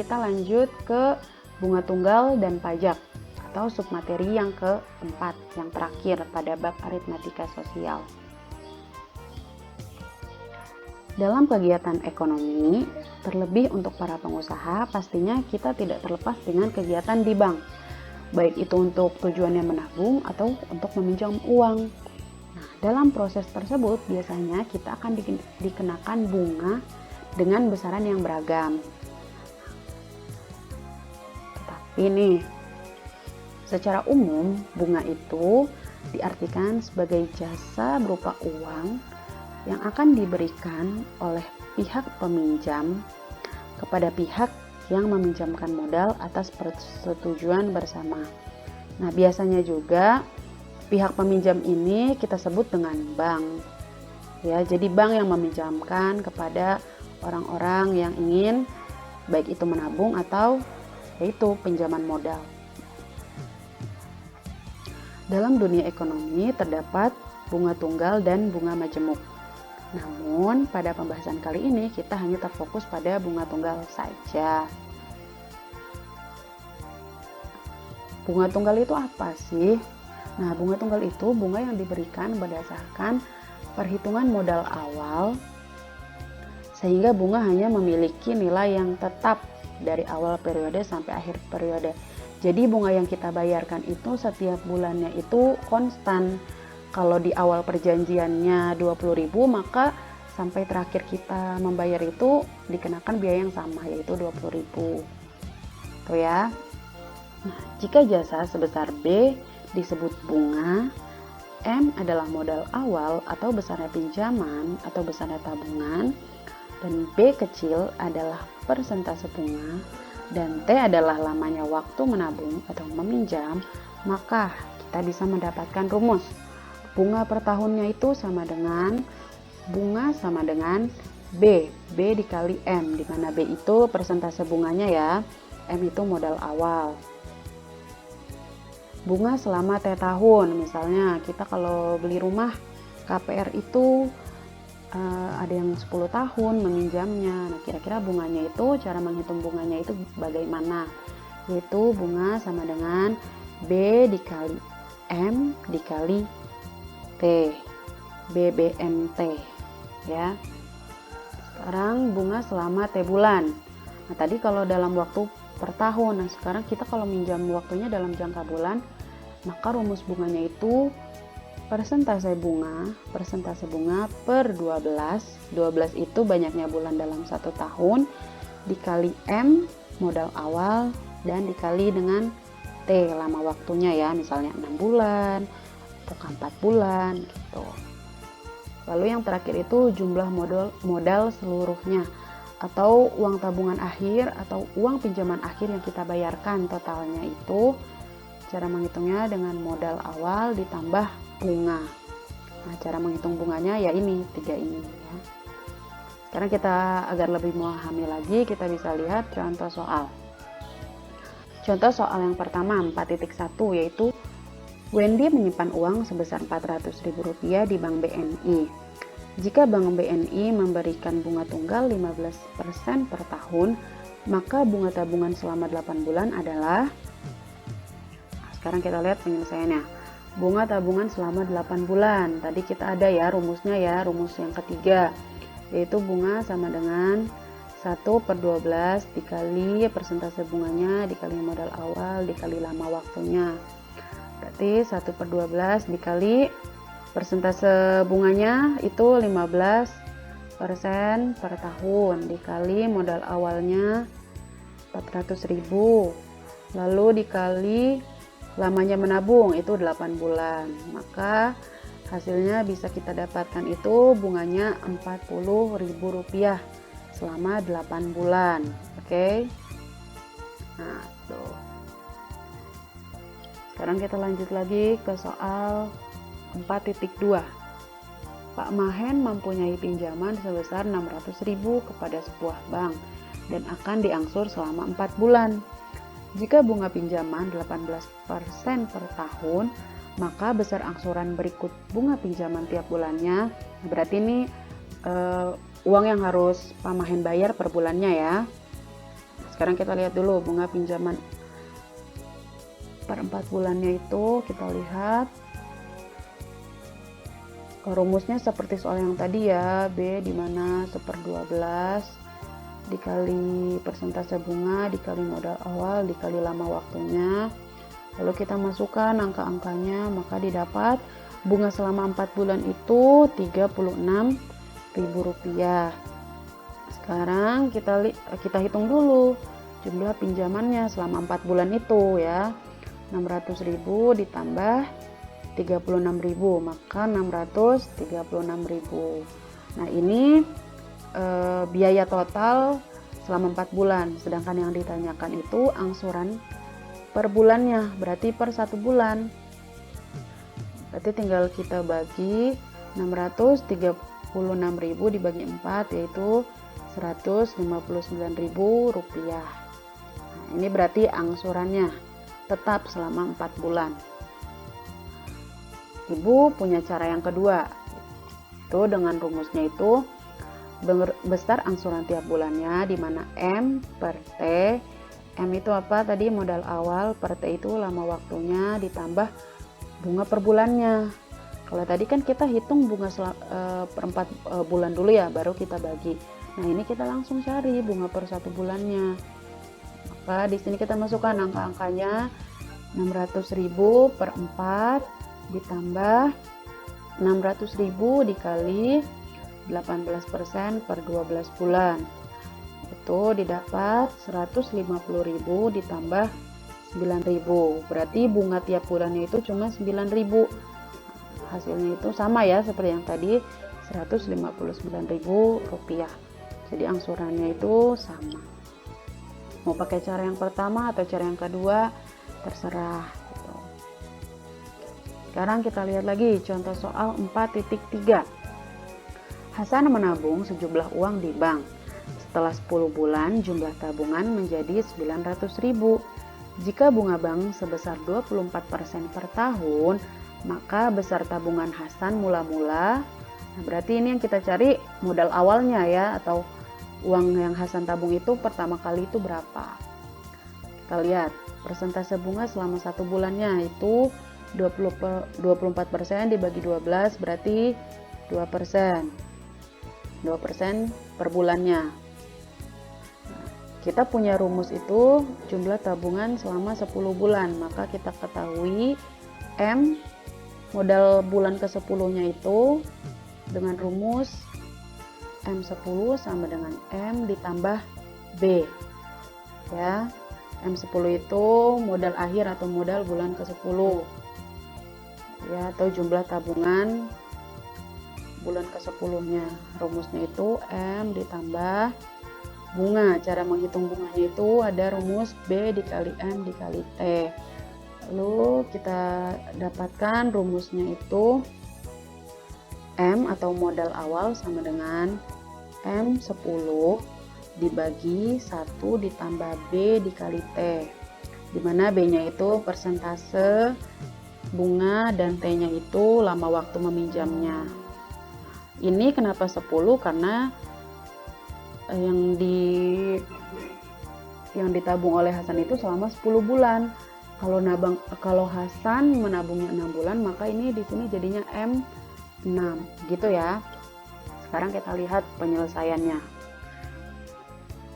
kita lanjut ke bunga tunggal dan pajak atau submateri yang keempat, yang terakhir pada bab aritmatika sosial. Dalam kegiatan ekonomi, terlebih untuk para pengusaha, pastinya kita tidak terlepas dengan kegiatan di bank, baik itu untuk tujuannya menabung atau untuk meminjam uang. Nah, dalam proses tersebut biasanya kita akan dikenakan bunga dengan besaran yang beragam. Tetapi nih, secara umum bunga itu diartikan sebagai jasa berupa uang yang akan diberikan oleh pihak peminjam kepada pihak yang meminjamkan modal atas persetujuan bersama. Nah, biasanya juga pihak peminjam ini kita sebut dengan bank. Ya, jadi bank yang meminjamkan kepada orang-orang yang ingin baik itu menabung atau yaitu pinjaman modal. Dalam dunia ekonomi terdapat bunga tunggal dan bunga majemuk. Namun, pada pembahasan kali ini kita hanya terfokus pada bunga tunggal saja. Bunga tunggal itu apa sih? Nah, bunga tunggal itu bunga yang diberikan berdasarkan perhitungan modal awal, sehingga bunga hanya memiliki nilai yang tetap dari awal periode sampai akhir periode. Jadi bunga yang kita bayarkan itu setiap bulannya itu konstan. Kalau di awal perjanjiannya 20.000, maka sampai terakhir kita membayar itu dikenakan biaya yang sama, yaitu 20.000. Tuh ya. Nah, jika jasa sebesar B disebut bunga, M adalah modal awal atau besarnya pinjaman atau besarnya tabungan, dan B kecil adalah persentase bunga, dan T adalah lamanya waktu menabung atau meminjam, maka kita bisa mendapatkan rumus. Bunga per tahunnya itu sama dengan bunga sama dengan B dikali M, di mana B itu persentase bunganya ya, M itu modal awal. Bunga selama T tahun, misalnya kita kalau beli rumah KPR itu ada yang 10 tahun meminjamnya. Nah, kira-kira bunganya itu, cara menghitung bunganya itu bagaimana? Yaitu bunga sama dengan B dikali M dikali T, BBMT ya. Sekarang bunga selama T bulan. Nah, tadi kalau dalam waktu per tahun. Nah, sekarang kita kalau minjam waktunya dalam jangka bulan, maka rumus bunganya itu persentase bunga per 12. 12 itu banyaknya bulan dalam satu tahun dikali M modal awal dan dikali dengan T lama waktunya ya, misalnya 6 bulan atau 4 bulan gitu. Lalu yang terakhir itu jumlah modal seluruhnya atau uang tabungan akhir atau uang pinjaman akhir yang kita bayarkan totalnya itu. Cara menghitungnya dengan modal awal ditambah bunga. Nah, cara menghitung bunganya ya ini, 3 ini ya. Sekarang kita agar lebih memahami lagi, kita bisa lihat contoh soal. Contoh soal yang pertama 4.1 yaitu Wendy menyimpan uang sebesar Rp400.000 di Bank BNI. Jika Bank BNI memberikan bunga tunggal 15% per tahun, maka bunga tabungan selama 8 bulan adalah, sekarang kita lihat penyelesaiannya. Bunga tabungan selama 8 bulan. Tadi kita ada ya rumusnya ya, rumus yang ketiga. Yaitu bunga sama dengan 1/12 dikali persentase bunganya dikali modal awal dikali lama waktunya. Berarti 1/12 dikali persentase bunganya itu 15% per tahun dikali modal awalnya 400.000. Lalu dikali lamanya menabung itu 8 bulan. Maka hasilnya bisa kita dapatkan itu bunganya Rp40.000 selama 8 bulan. Oke. Nah, tuh. Sekarang kita lanjut lagi ke soal 4.2. Pak Mahen mempunyai pinjaman sebesar 600.000 kepada sebuah bank dan akan diangsur selama 4 bulan. Jika bunga pinjaman 18% per tahun, maka besar angsuran berikut bunga pinjaman tiap bulannya. Berarti ini uang yang harus Pak Mahen bayar per bulannya ya. sekarang kita lihat dulu bunga pinjaman per 4 bulannya itu. Kita lihat rumusnya seperti soal yang tadi ya, B dimana 1/12 dikali persentase bunga dikali modal awal dikali lama waktunya. Lalu kita masukkan angka-angkanya, maka didapat bunga selama 4 bulan itu Rp36.000. Sekarang kita hitung dulu jumlah pinjamannya selama 4 bulan itu ya. 600.000 ditambah 36.000, maka 636.000. Nah, ini biaya total selama 4 bulan, sedangkan yang ditanyakan itu angsuran per bulannya, berarti per 1 bulan. Berarti tinggal kita bagi 636.000 dibagi 4, yaitu Rp159.000. Nah, ini berarti angsurannya tetap selama 4 bulan. Ibu punya cara yang kedua, itu dengan rumusnya itu besar angsuran tiap bulannya, di mana M per T. M itu apa tadi? Modal awal, per T itu lama waktunya ditambah bunga per bulannya. Kalau tadi kan kita hitung bunga per 4 bulan dulu ya, baru kita bagi. Nah, ini kita langsung cari bunga per 1 bulannya. Maka di sini kita masukkan angka-angkanya, 600.000 per 4 ditambah 600.000 dikali 18% per 12 bulan. Itu didapat 150.000 ditambah 9.000. Berarti bunga tiap bulannya itu cuma 9.000. Hasilnya itu sama ya seperti yang tadi, Rp159.000. Jadi angsurannya itu sama. Mau pakai cara yang pertama atau cara yang kedua terserah. Sekarang kita lihat lagi contoh soal 4.3. Hasan menabung sejumlah uang di bank. Setelah 10 bulan jumlah tabungan menjadi 900.000. Jika bunga bank sebesar 24% per tahun, maka besar tabungan Hasan mula-mula. Nah, berarti ini yang kita cari modal awalnya ya, atau uang yang Hasan tabung itu pertama kali itu berapa. Kita lihat persentase bunga selama 1 bulannya itu 24% dibagi 12 berarti 2%. 2% per bulannya. Nah, kita punya rumus itu jumlah tabungan selama 10 bulan, maka kita ketahui M modal bulan ke-10-nya itu dengan rumus M10 sama dengan M ditambah B. Ya. M10 itu modal akhir atau modal bulan ke-10. Ya, atau jumlah tabungan bulan ke-10-nya. Rumusnya itu M ditambah bunga. Cara menghitung bunganya itu ada rumus B dikali M dikali T. Lalu kita dapatkan rumusnya itu M atau modal awal sama dengan M10 dibagi 1 ditambah B dikali T, dimana B-nya itu persentase bunga dan T-nya itu lama waktu meminjamnya. Ini kenapa 10? Karena yang ditabung oleh Hasan itu selama 10 bulan. Kalau Hasan menabungnya 6 bulan, maka ini di sini jadinya M6 gitu ya. Sekarang kita lihat penyelesaiannya.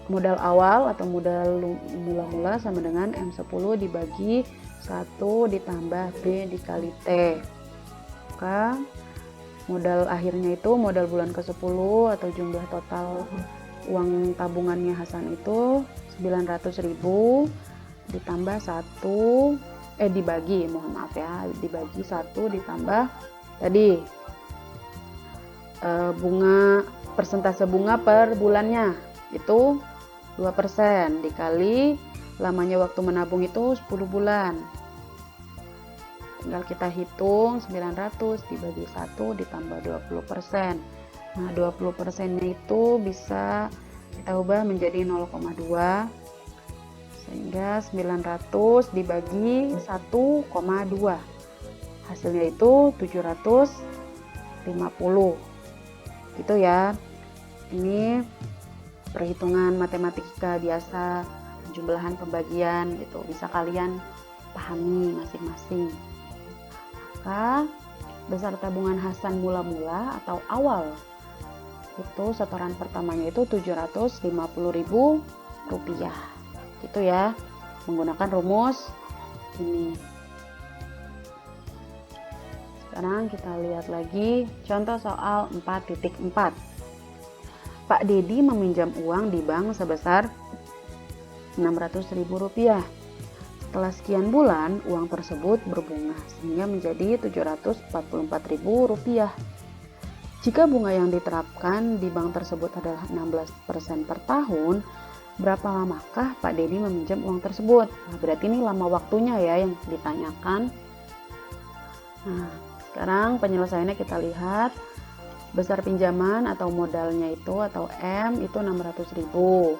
Modal awal atau modal mula-mula sama dengan M10 dibagi 1 ditambah B dikali T. Maka modal akhirnya itu modal bulan ke-10 atau jumlah total uang tabungannya Hasan itu 900.000 ditambah 1 dibagi, mohon maaf ya, dibagi 1 ditambah tadi bunga, persentase bunga per bulannya itu 2% dikali lamanya waktu menabung itu 10 bulan. Tinggal kita hitung 900 dibagi 1 ditambah 20%. Nah, 20%-nya itu bisa kita ubah menjadi 0,2, sehingga 900 dibagi 1,2 hasilnya itu 750 gitu ya. Ini perhitungan matematika biasa jumlahan pembagian gitu, bisa kalian pahami masing-masing. Maka besar tabungan Hasan mula-mula atau awal itu setoran pertamanya itu Rp750.000 gitu ya, menggunakan rumus ini. Sekarang kita lihat lagi contoh soal 4.4. Pak Dedi meminjam uang di bank sebesar Rp600.000. Setelah sekian bulan, uang tersebut berbunga sehingga menjadi Rp744.000. Jika bunga yang diterapkan di bank tersebut adalah 16% per tahun, berapa lamakah Pak Dedi meminjam uang tersebut? Nah, berarti ini lama waktunya ya yang ditanyakan. Nah, sekarang penyelesaiannya kita lihat. Besar pinjaman atau modalnya itu atau M itu 600.000.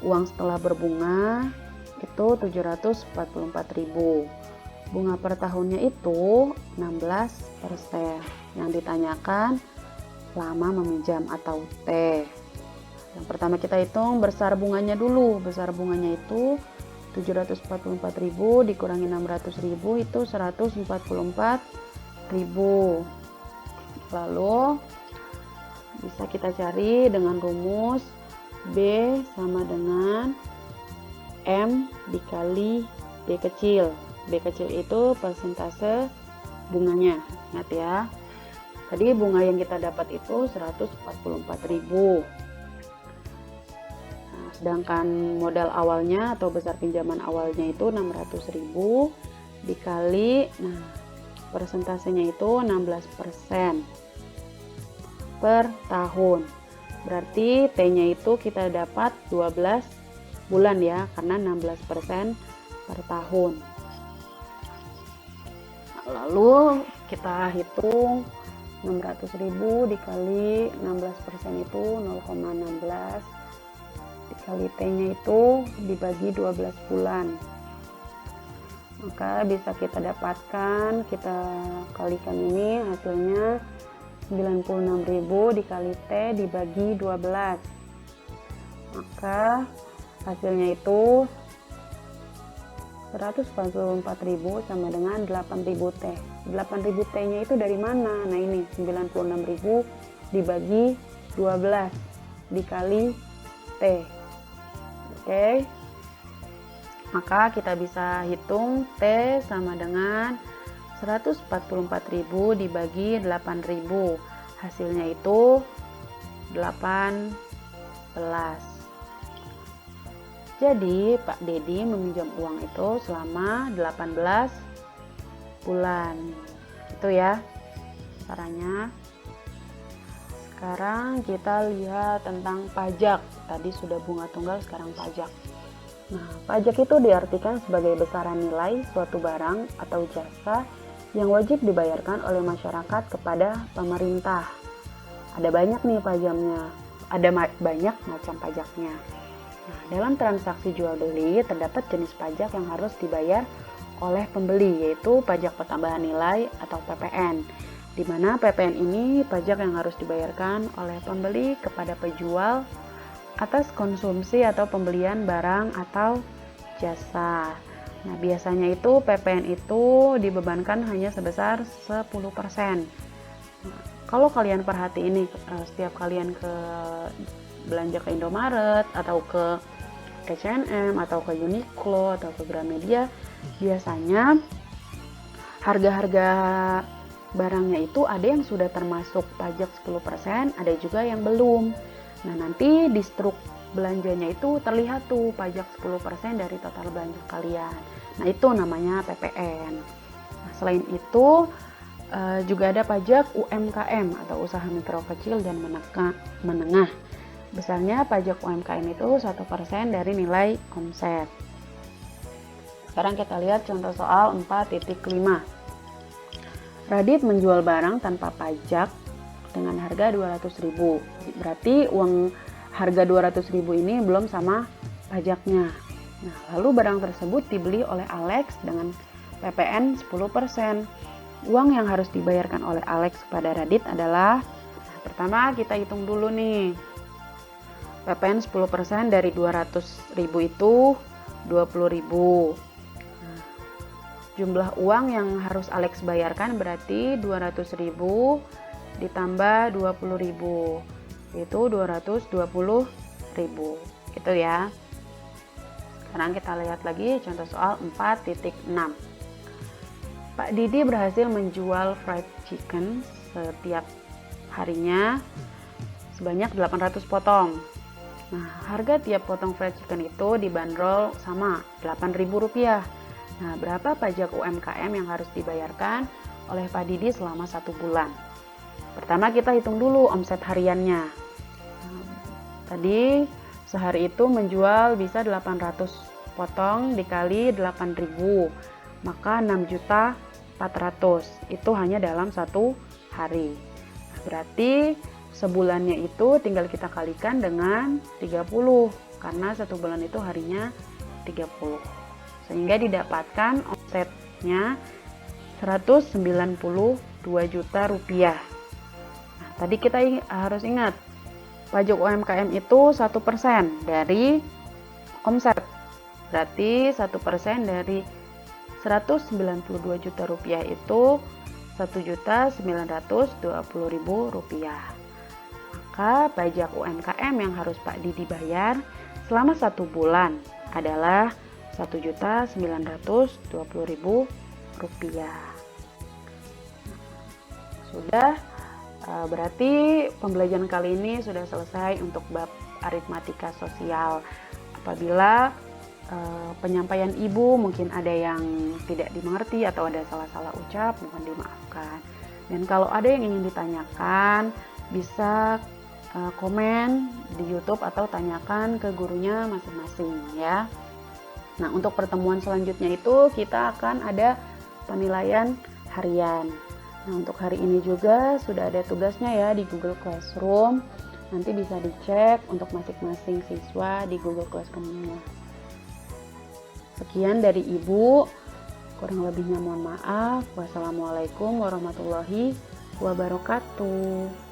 Uang setelah berbunga itu 744.000. Bunga per tahunnya itu 16%. Yang ditanyakan lama meminjam atau T. Yang pertama kita hitung besar bunganya dulu. Besar bunganya itu 744.000 dikurangi 600.000 itu 144.000. Lalu bisa kita cari dengan rumus B sama dengan M dikali B kecil. B kecil itu persentase bunganya. Ingat ya. Tadi bunga yang kita dapat itu 144.000. Nah, sedangkan modal awalnya atau besar pinjaman awalnya itu 600.000 dikali, nah persentasenya itu 16% per tahun. Berarti T-nya itu kita dapat 12 bulan ya, karena 16% per tahun. Lalu kita hitung 600.000 dikali 16% itu 0,16 dikali T-nya itu dibagi 12 bulan. Maka bisa kita dapatkan, kita kalikan ini hasilnya 96.000 dikali T dibagi 12. Maka hasilnya itu 144.000 sama dengan 8.000 T. 8.000 T-nya itu dari mana? Nah ini 96.000 dibagi 12 dikali T. Oke. Maka kita bisa hitung T sama dengan 144.000 dibagi 8.000. Hasilnya itu 18. Jadi Pak Dedi meminjam uang itu selama 18 bulan. Itu ya caranya. Sekarang kita lihat tentang pajak. Tadi sudah bunga tunggal, sekarang pajak. Nah, pajak itu diartikan sebagai besaran nilai suatu barang atau jasa yang wajib dibayarkan oleh masyarakat kepada pemerintah. Ada banyak nih pajaknya, ada banyak macam pajaknya. Nah, dalam transaksi jual beli terdapat jenis pajak yang harus dibayar oleh pembeli, yaitu pajak pertambahan nilai atau PPN. Di mana PPN ini pajak yang harus dibayarkan oleh pembeli kepada penjual atas konsumsi atau pembelian barang atau jasa. Nah, biasanya itu PPN itu dibebankan hanya sebesar 10%. Nah, kalau kalian perhati ini, setiap kalian ke belanja ke Indomaret atau ke H&M atau ke Uniqlo atau ke Gramedia, biasanya harga-harga barangnya itu ada yang sudah termasuk pajak 10%, ada juga yang belum. Nah, nanti di struk belanjanya itu terlihat tuh pajak 10% dari total belanja kalian. Nah, itu namanya PPN. Nah, selain itu juga ada pajak UMKM atau usaha mikro kecil dan menengah. Besarnya pajak UMKM itu 1% dari nilai omset. Sekarang kita lihat contoh soal 4.5. Radit menjual barang tanpa pajak dengan harga 200.000. Berarti uang harga 200.000 ini belum sama pajaknya. Nah, lalu barang tersebut dibeli oleh Alex dengan PPN 10%. Uang yang harus dibayarkan oleh Alex kepada Radit adalah, pertama kita hitung dulu nih. PPN 10% dari 200.000 itu 20.000. Jumlah uang yang harus Alex bayarkan berarti 200.000 ditambah 20.000, itu 220.000. Gitu ya. Sekarang kita lihat lagi contoh soal 4.6. Pak Didi berhasil menjual fried chicken setiap harinya sebanyak 800 potong. Nah, harga tiap potong fried chicken itu dibanderol sama Rp8.000. Nah, berapa pajak UMKM yang harus dibayarkan oleh Pak Didi selama 1 bulan? Pertama kita hitung dulu omset hariannya. Tadi sehari itu menjual bisa 800 potong dikali 8.000, maka 6.400.000. Itu hanya dalam 1 hari. Berarti sebulannya itu tinggal kita kalikan dengan 30, karena 1 bulan itu harinya 30. Sehingga didapatkan omsetnya Rp192 juta. Nah, tadi kita harus ingat, pajak UMKM itu 1% dari omset. Berarti 1% dari Rp192 juta itu Rp1.920.000. Maka pajak UMKM yang harus Pak Didi bayar selama 1 bulan adalah Rp1.920.000. Sudah, berarti pembelajaran kali ini sudah selesai untuk bab aritmatika sosial. Apabila penyampaian ibu mungkin ada yang tidak dimengerti atau ada salah-salah ucap, mohon dimaafkan. Dan kalau ada yang ingin ditanyakan, bisa komen di YouTube atau tanyakan ke gurunya masing-masing ya. Nah, untuk pertemuan selanjutnya itu kita akan ada penilaian harian. Nah, untuk hari ini juga sudah ada tugasnya ya di Google Classroom. Nanti bisa dicek untuk masing-masing siswa di Google Classroom-nya. Sekian dari Ibu. Kurang lebihnya mohon maaf. Wassalamualaikum warahmatullahi wabarakatuh.